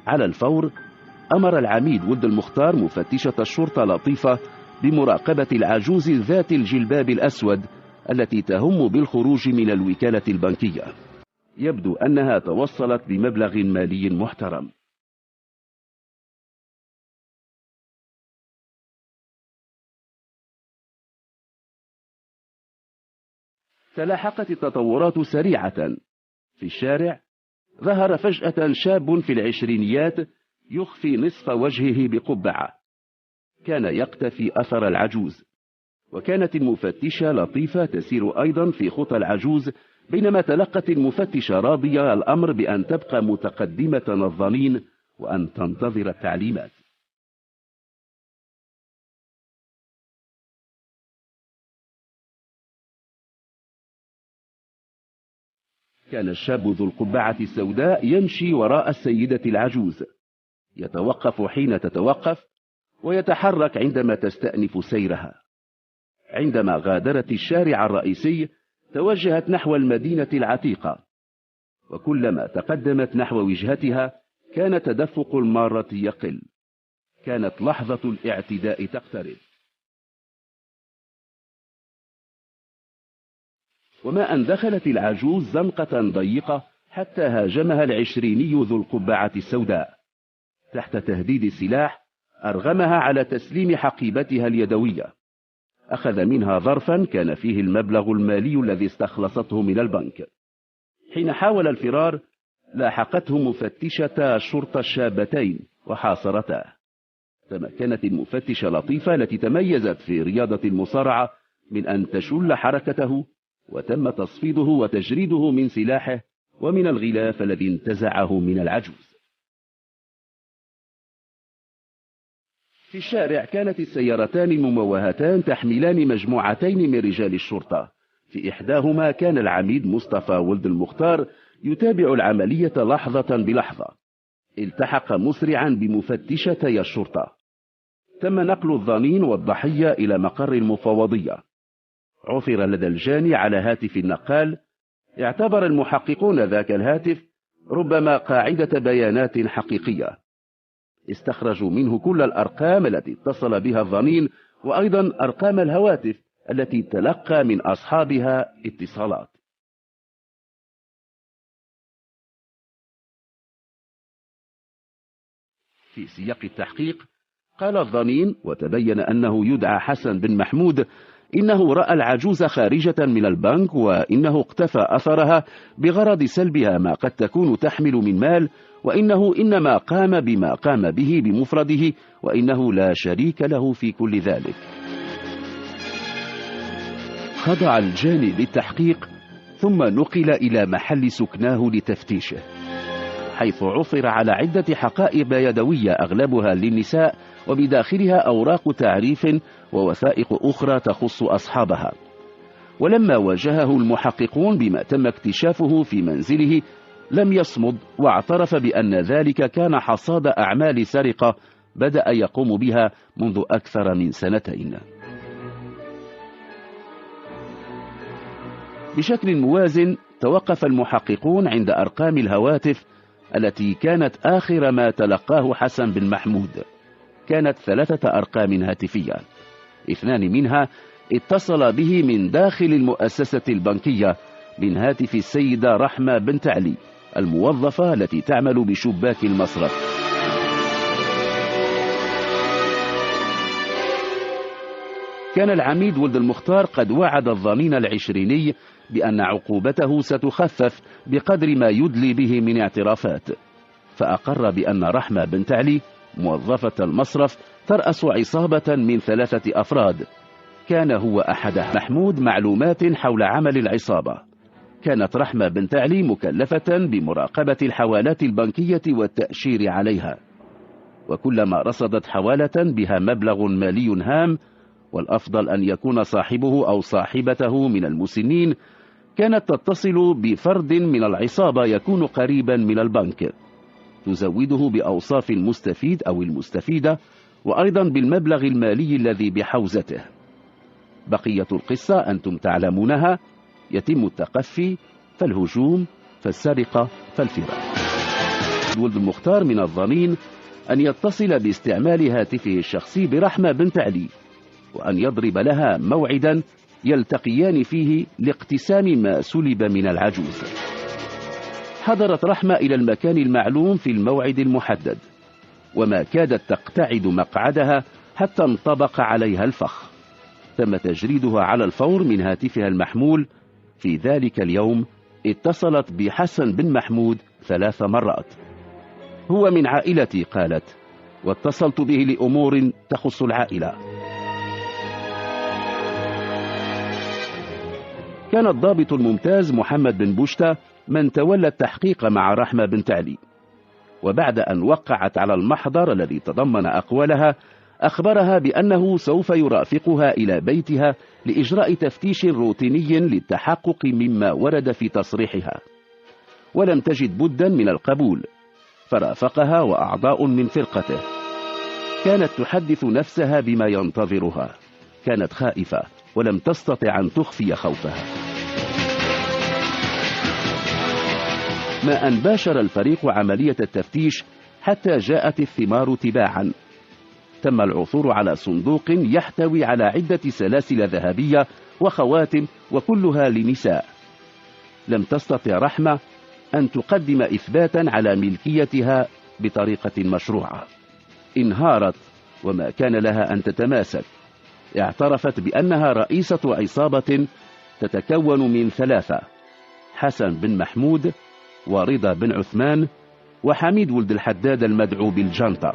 على الفور أمر العميد ولد المختار مفتشة الشرطة لطيفة بمراقبة العجوز ذات الجلباب الأسود التي تهم بالخروج من الوكالة البنكية. يبدو أنها توصلت بمبلغ مالي محترم. تلاحقت التطورات سريعة. في الشارع ظهر فجأة شاب في العشرينيات يخفي نصف وجهه بقبعة، كان يقتفي أثر العجوز، وكانت المفتشة لطيفة تسير أيضا في خطى العجوز، بينما تلقت المفتشة راضية الأمر بأن تبقى متقدمة الظنين وأن تنتظر التعليمات. كان الشاب ذو القبعة السوداء يمشي وراء السيدة العجوز، يتوقف حين تتوقف ويتحرك عندما تستأنف سيرها. عندما غادرت الشارع الرئيسي توجهت نحو المدينة العتيقة، وكلما تقدمت نحو وجهتها كان تدفق المارة يقل. كانت لحظة الاعتداء تقترب. وما أن دخلت العجوز زنقة ضيقة حتى هاجمها العشريني ذو القبعة السوداء. تحت تهديد السلاح أرغمها على تسليم حقيبتها اليدوية. أخذ منها ظرفا كان فيه المبلغ المالي الذي استخلصته من البنك. حين حاول الفرار لاحقته مفتشتا الشرطة الشابتين وحاصرتاه. تمكنت المفتشة لطيفة التي تميزت في رياضة المصارعة من أن تشل حركته، وتم تصفيده وتجريده من سلاحه ومن الغلاف الذي انتزعه من العجوز. في الشارع كانت السيارتان المموهتان تحملان مجموعتين من رجال الشرطة. في إحداهما كان العميد مصطفى ولد المختار يتابع العملية لحظة بلحظة. التحق مسرعا بمفتشتي الشرطة. تم نقل الضنين والضحية إلى مقر المفوضية. عثر لدى الجاني على هاتف النقال. اعتبر المحققون ذاك الهاتف ربما قاعدة بيانات حقيقية. استخرجوا منه كل الأرقام التي اتصل بها الضنين، وأيضا أرقام الهواتف التي تلقى من أصحابها اتصالات. في سياق التحقيق قال الضنين، وتبين أنه يدعى حسن بن محمود، إنه رأى العجوز خارجة من البنك، وإنه اقتفى أثرها بغرض سلبها ما قد تكون تحمل من مال، وإنه إنما قام بما قام به بمفرده، وإنه لا شريك له في كل ذلك. خضع الجاني للتحقيق، ثم نقل إلى محل سكناه لتفتيشه، حيث عثر على عدة حقائب يدوية أغلبها للنساء، وبداخلها أوراق تعريف ووثائق أخرى تخص أصحابها. ولما واجهه المحققون بما تم اكتشافه في منزله لم يصمد، واعترف بأن ذلك كان حصاد أعمال سرقة بدأ يقوم بها منذ أكثر من 2 سنين. بشكل موازن توقف المحققون عند أرقام الهواتف التي كانت آخر ما تلقاه حسن بن محمود. كانت 3 أرقام هاتفية، 2 منها اتصل به من داخل المؤسسة البنكية من هاتف السيدة رحمة بنت علي الموظفة التي تعمل بشباك المصرف. كان العميد ولد المختار قد وعد الضمين العشريني بأن عقوبته ستخفف بقدر ما يدلي به من اعترافات، فأقر بأن رحمة بنت علي موظفة المصرف ترأس عصابة من 3 أفراد، كان هو أحدها. محمود معلومات حول عمل العصابة. كانت رحمة بنت علي مكلفة بمراقبة الحوالات البنكية والتأشير عليها، وكلما رصدت حوالة بها مبلغ مالي هام، والأفضل أن يكون صاحبه أو صاحبته من المسنين، كانت تتصل بفرد من العصابة يكون قريبا من البنك، تزوده بأوصاف المستفيد أو المستفيدة، وأيضا بالمبلغ المالي الذي بحوزته. بقية القصة أنتم تعلمونها، يتم التقفي، فالهجوم، فالسرقة، فالفرار. ولد المختار من الضمين أن يتصل باستعمال هاتفه الشخصي برحمة بنت علي، وأن يضرب لها موعدا يلتقيان فيه لاقتسام ما سلب من العجوز. حضرت رحمة إلى المكان المعلوم في الموعد المحدد، وما كادت تقتعد مقعدها حتى انطبق عليها الفخ. تم تجريدها على الفور من هاتفها المحمول. في ذلك اليوم اتصلت بحسن بن محمود 3 مرات. هو من عائلتي قالت، واتصلت به لأمور تخص العائلة. كان الضابط الممتاز محمد بن بوشتة من تولى التحقيق مع رحمة بنت علي، وبعد أن وقعت على المحضر الذي تضمن أقوالها أخبرها بأنه سوف يرافقها إلى بيتها لإجراء تفتيش روتيني للتحقق مما ورد في تصريحها، ولم تجد بدا من القبول، فرافقها وأعضاء من فرقته. كانت تحدث نفسها بما ينتظرها، كانت خائفة ولم تستطع أن تخفي خوفها. ما أن باشر الفريق عملية التفتيش حتى جاءت الثمار تباعا. تم العثور على صندوق يحتوي على عدة سلاسل ذهبية وخواتم، وكلها لنساء. لم تستطع رحمة أن تقدم إثباتا على ملكيتها بطريقة مشروعة. انهارت وما كان لها أن تتماسك. اعترفت بأنها رئيسة عصابة تتكون من 3: حسن بن محمود، ورضا بن عثمان، وحميد ولد الحداد المدعو بالجنطة.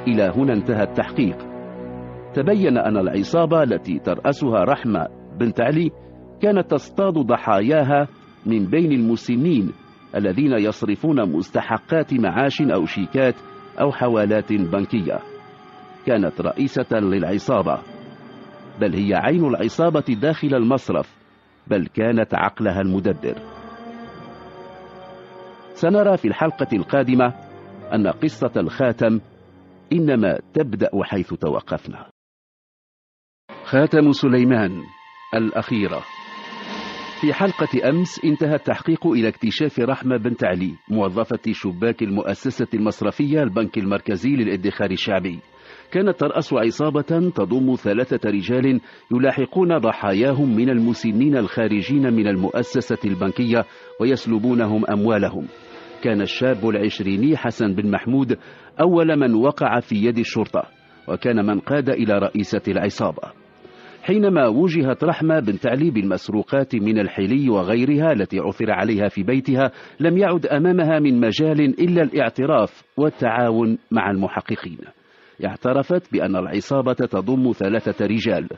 إلى هنا انتهى التحقيق. تبين أن العصابة التي ترأسها رحمة بنت علي كانت تصطاد ضحاياها من بين المسنين الذين يصرفون مستحقات معاش أو شيكات أو حوالات بنكية. كانت رئيسة للعصابة، بل هي عين العصابة داخل المصرف، بل كانت عقلها المدبر. سنرى في الحلقة القادمة أن قصة الخاتم إنما تبدأ حيث توقفنا. خاتم سليمان الأخيرة. في حلقة أمس انتهى التحقيق إلى اكتشاف رحمة بنت علي موظفة شباك المؤسسة المصرفية البنك المركزي للادخار الشعبي. كانت ترأس عصابة تضم 3 رجال يلاحقون ضحاياهم من المسنين الخارجين من المؤسسة البنكية ويسلبونهم أموالهم. كان الشاب العشريني حسن بن محمود أول من وقع في يد الشرطة، وكان من قاد إلى رئيسة العصابة. حينما وجهت رحمة بنت علي بالمسروقات من الحلي وغيرها التي عثر عليها في بيتها، لم يعد أمامها من مجال إلا الاعتراف والتعاون مع المحققين. اعترفت بأن العصابة تضم 3 رجال: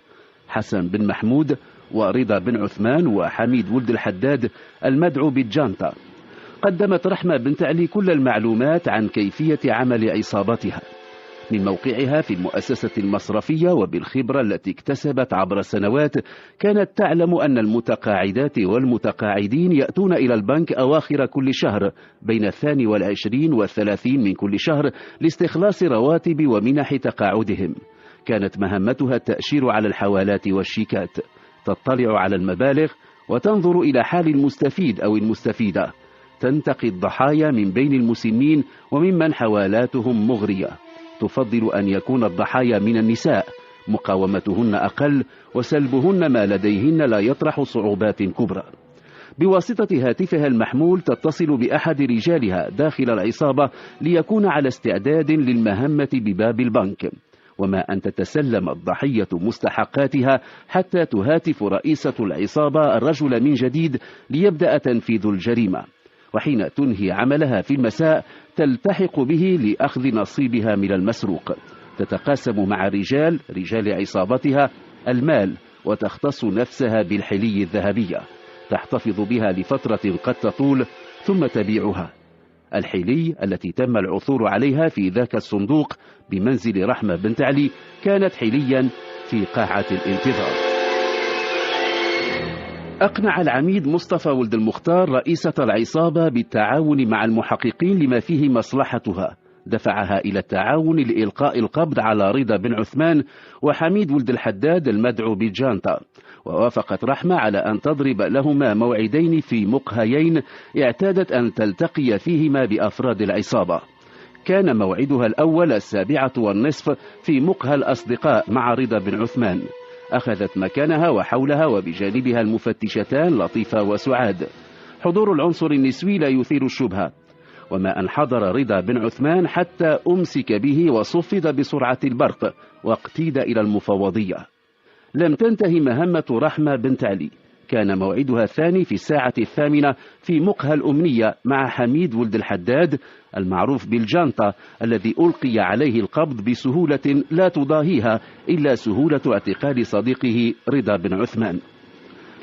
حسن بن محمود ورضا بن عثمان وحميد ولد الحداد المدعو بالجانتا. قدمت رحمة بنت علي كل المعلومات عن كيفية عمل عصابتها من موقعها في المؤسسة المصرفية، وبالخبرة التي اكتسبت عبر السنوات كانت تعلم أن المتقاعدات والمتقاعدين يأتون إلى البنك أواخر كل شهر بين 22 و30 من كل شهر لاستخلاص رواتب ومنح تقاعدهم. كانت مهمتها التأشير على الحوالات والشيكات، تطلع على المبالغ وتنظر إلى حال المستفيد أو المستفيدة، تنتقي الضحايا من بين المسنين وممن حوالاتهم مغرية. تفضل أن يكون الضحايا من النساء، مقاومتهن أقل وسلبهن ما لديهن لا يطرح صعوبات كبرى. بواسطة هاتفها المحمول تتصل بأحد رجالها داخل العصابة ليكون على استعداد للمهمة بباب البنك، وما أن تتسلم الضحية مستحقاتها حتى تهاتف رئيسة العصابة الرجل من جديد ليبدأ تنفيذ الجريمة. وحين تنهي عملها في المساء تلتحق به لأخذ نصيبها من المسروق. تتقاسم مع رجال عصابتها المال، وتختص نفسها بالحلي الذهبية، تحتفظ بها لفترة قد تطول ثم تبيعها. الحلي التي تم العثور عليها في ذاك الصندوق بمنزل رحمة بنت علي كانت حليا في قاعة الانتظار. أقنع العميد مصطفى ولد المختار رئيسة العصابة بالتعاون مع المحققين لما فيه مصلحتها. دفعها إلى التعاون لإلقاء القبض على رضا بن عثمان وحميد ولد الحداد المدعو بالجانتا. ووافقت رحمة على أن تضرب لهما موعدين في مقهيين اعتادت أن تلتقي فيهما بأفراد العصابة. كان موعدها الأول 7:30 في مقهى الأصدقاء مع رضا بن عثمان. أخذت مكانها وحولها وبجانبها المفتشتان لطيفة وسعاد. حضور العنصر النسوي لا يثير الشبهة، وما أن حضر رضا بن عثمان حتى أمسك به وصفد بسرعة البرق واقتيد إلى المفوضية. لم تنتهي مهمة رحمة بنت علي. كان موعدها الثاني في 8:00 في مقهى الأمنية مع حميد ولد الحداد المعروف بالجانتا، الذي ألقي عليه القبض بسهولة لا تضاهيها إلا سهولة اعتقال صديقه رضا بن عثمان.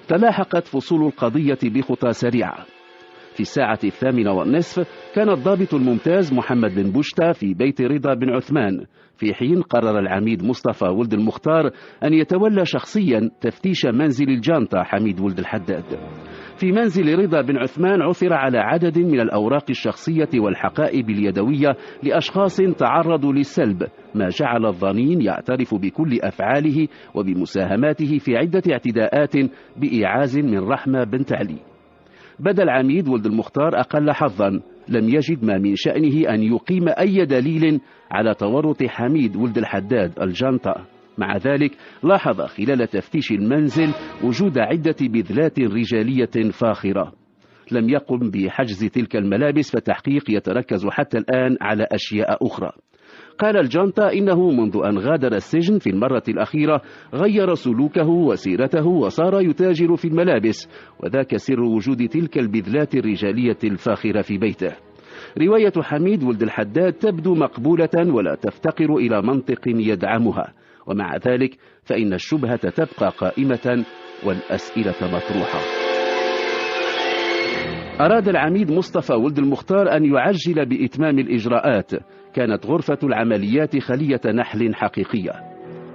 تلاحقت فصول القضية بخطى سريعة. في 8:30 كان الضابط الممتاز محمد بن بوشتا في بيت رضا بن عثمان، في حين قرر العميد مصطفى ولد المختار أن يتولى شخصيا تفتيش منزل الجانتا حميد ولد الحداد. في منزل رضا بن عثمان عثر على عدد من الأوراق الشخصية والحقائب اليدوية لأشخاص تعرضوا للسلب، ما جعل الظنين يعترف بكل أفعاله وبمساهماته في عدة اعتداءات بإيعاز من رحمة بنت علي. بدا العميد ولد المختار أقل حظا، لم يجد ما من شأنه أن يقيم أي دليل على تورط حميد ولد الحداد الجانتا. مع ذلك لاحظ خلال تفتيش المنزل وجود عدة بذلات رجالية فاخرة. لم يقم بحجز تلك الملابس، فالتحقيق يتركز حتى الآن على أشياء أخرى. قال الجانتا إنه منذ أن غادر السجن في المرة الأخيرة غير سلوكه وسيرته وصار يتاجر في الملابس، وذاك سر وجود تلك البذلات الرجالية الفاخرة في بيته. رواية حميد ولد الحداد تبدو مقبولة ولا تفتقر إلى منطق يدعمها، ومع ذلك فإن الشبهة تبقى قائمة والأسئلة مطروحة. أراد العميد مصطفى ولد المختار أن يعجل بإتمام الإجراءات. كانت غرفة العمليات خلية نحل حقيقية.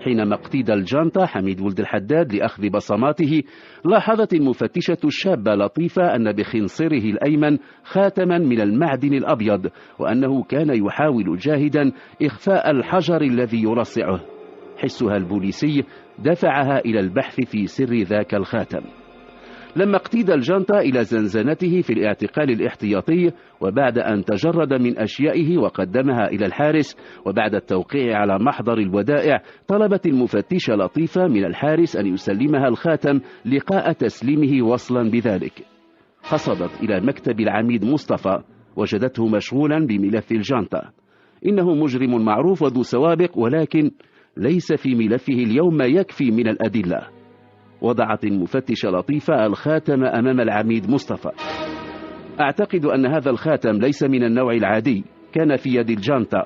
حينما اقتيد الجانطة حميد ولد الحداد لأخذ بصماته، لاحظت المفتشة الشابة لطيفة أن بخنصره الأيمن خاتما من المعدن الأبيض، وأنه كان يحاول جاهدا إخفاء الحجر الذي يرصعه. حسها البوليسي دفعها إلى البحث في سر ذاك الخاتم. لما اقتيد الجانطة إلى زنزانته في الاعتقال الاحتياطي، وبعد أن تجرد من أشيائه وقدمها إلى الحارس، وبعد التوقيع على محضر الودائع، طلبت المفتشة لطيفة من الحارس أن يسلمها الخاتم لقاء تسليمه وصلا بذلك. قصدت إلى مكتب العميد مصطفى، وجدته مشغولا بملف الجانطة. إنه مجرم معروف وذو سوابق، ولكن ليس في ملفه اليوم ما يكفي من الأدلة. وضعت المفتشة لطيفة الخاتم أمام العميد مصطفى. أعتقد أن هذا الخاتم ليس من النوع العادي، كان في يد الجانطة.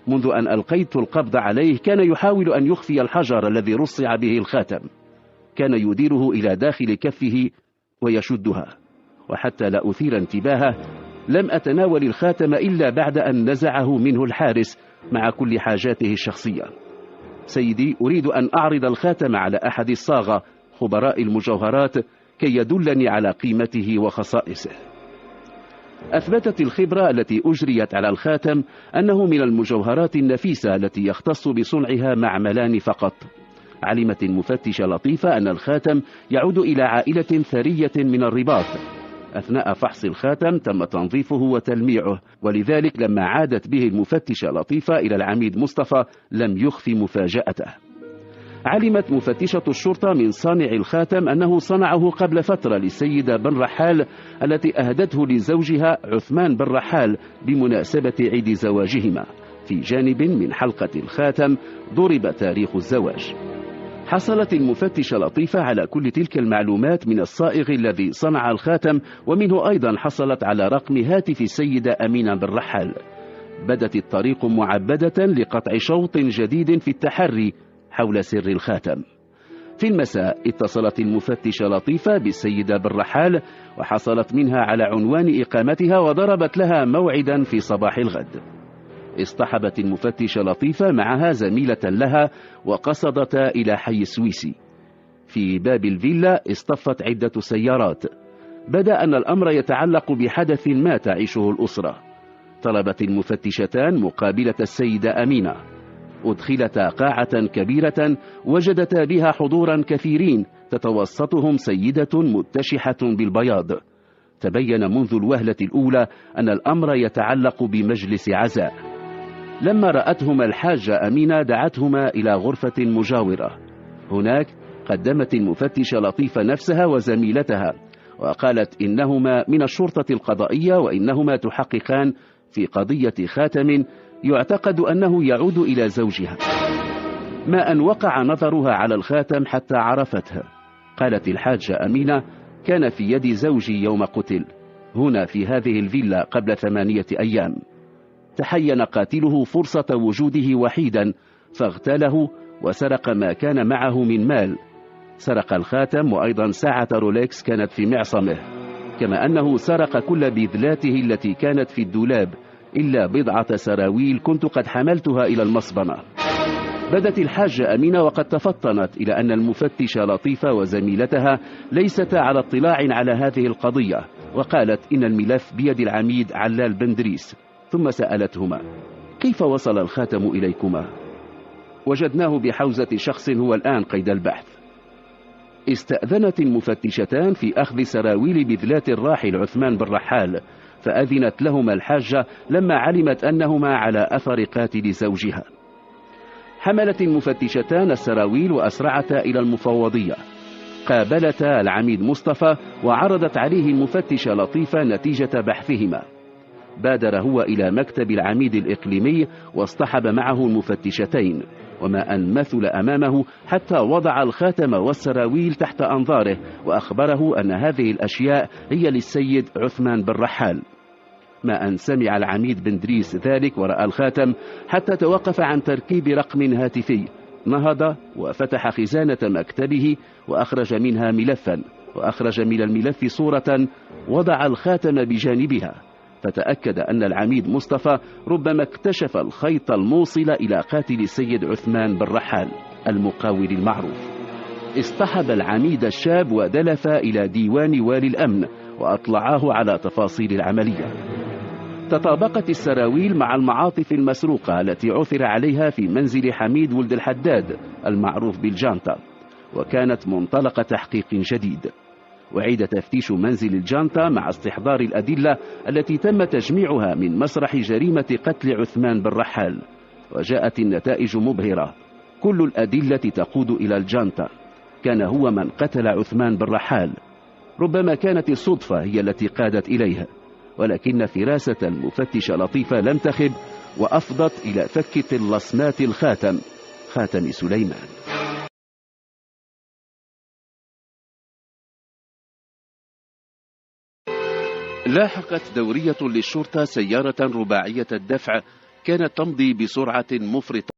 منذ أن ألقيت القبض عليه كان يحاول أن يخفي الحجر الذي رصع به الخاتم. كان يديره إلى داخل كفه ويشدها. وحتى لا أثير انتباهه، لم أتناول الخاتم إلا بعد أن نزعه منه الحارس مع كل حاجاته الشخصية. سيدي، أريد أن أعرض الخاتم على أحد الصاغة خبراء المجوهرات كي يدلني على قيمته وخصائصه. أثبتت الخبرة التي أجريت على الخاتم أنه من المجوهرات النفيسة التي يختص بصنعها معملان فقط. علمت المفتشة لطيفة أن الخاتم يعود إلى عائلة ثرية من الرباط. أثناء فحص الخاتم تم تنظيفه وتلميعه، ولذلك لما عادت به المفتشة لطيفة إلى العميد مصطفى لم يخفي مفاجأته. علمت مفتشة الشرطة من صانع الخاتم أنه صنعه قبل فترة للسيدة بن رحال التي أهدته لزوجها عثمان بن رحال بمناسبة عيد زواجهما. في جانب من حلقة الخاتم ضرب تاريخ الزواج. حصلت المفتشة لطيفة على كل تلك المعلومات من الصائغ الذي صنع الخاتم، ومنه أيضا حصلت على رقم هاتف السيدة أمينة بن رحال. بدت الطريق معبدة لقطع شوط جديد في التحري حول سر الخاتم. في المساء اتصلت المفتشة لطيفة بالسيدة بن رحال وحصلت منها على عنوان إقامتها، وضربت لها موعدا في صباح الغد. اصطحبت المفتشة لطيفة معها زميلة لها وقصدتا إلى حي السويسي. في باب الفيلا اصطفت عدة سيارات. بدأ أن الأمر يتعلق بحدث ما تعيشه الأسرة. طلبت المفتشتان مقابلة السيدة أمينة. أدخلتا قاعة كبيرة وجدتا بها حضورا كثيرين، تتوسطهم سيدة متشحة بالبياض. تبين منذ الوهلة الأولى أن الأمر يتعلق بمجلس عزاء. لما رأتهما الحاجة أمينة دعتهما إلى غرفة مجاورة. هناك قدمت المفتشة لطيفة نفسها وزميلتها، وقالت إنهما من الشرطة القضائية وإنهما تحققان في قضية خاتم يعتقد أنه يعود إلى زوجها. ما أن وقع نظرها على الخاتم حتى عرفته. قالت الحاجة أمينة: كان في يد زوجي يوم قتل هنا في هذه الفيلا قبل 8 أيام. تحين قاتله فرصة وجوده وحيدا فاغتاله وسرق ما كان معه من مال. سرق الخاتم وأيضا ساعة رولكس كانت في معصمه، كما أنه سرق كل بذلاته التي كانت في الدولاب إلا بضعة سراويل كنت قد حملتها إلى المصبنة. بدت الحاجة أمينة وقد تفطنت إلى أن المفتشة لطيفة وزميلتها ليستا على اطلاع على هذه القضية، وقالت إن الملف بيد العميد علال بن دريس. ثم سألتهما: كيف وصل الخاتم إليكما؟ وجدناه بحوزة شخص هو الآن قيد البحث. استأذنت المفتشتان في أخذ سراويل بذلات الراحل عثمان بن رحال، فأذنت لهما الحاجة لما علمت أنهما على أثر قاتل زوجها. حملت المفتشتان السراويل وأسرعتا إلى المفوضية. قابلتا العميد مصطفى وعرضت عليه المفتشة لطيفة نتيجة بحثهما. بادر هو إلى مكتب العميد الإقليمي واصطحب معه المفتشتين، وما أن مثل أمامه حتى وضع الخاتم والسراويل تحت أنظاره، وأخبره أن هذه الأشياء هي للسيد عثمان بن رحال. ما أن سمع العميد بن دريس ذلك ورأى الخاتم حتى توقف عن تركيب رقم هاتفي. نهض وفتح خزانة مكتبه وأخرج منها ملفا، وأخرج من الملف صورة وضع الخاتم بجانبها، فتأكد أن العميد مصطفى ربما اكتشف الخيط الموصل إلى قاتل السيد عثمان بن رحال المقاول المعروف. اصطحب العميد الشاب ودلف إلى ديوان والي الأمن وأطلعاه على تفاصيل العملية. تطابقت السراويل مع المعاطف المسروقة التي عثر عليها في منزل حميد ولد الحداد المعروف بالجانطة، وكانت منطلق تحقيق جديد. وعيد تفتيش منزل الجانطة مع استحضار الأدلة التي تم تجميعها من مسرح جريمة قتل عثمان بن رحال، وجاءت النتائج مبهرة. كل الأدلة تقود إلى الجانطة، كان هو من قتل عثمان بن رحال. ربما كانت الصدفة هي التي قادت إليها، ولكن فراسة المفتش لطيفة لم تخب، وأفضت إلى فك طلسمات الخاتم، خاتم سليمان. لاحقت دورية للشرطة سيارة رباعية الدفع كانت تمضي بسرعة مفرطة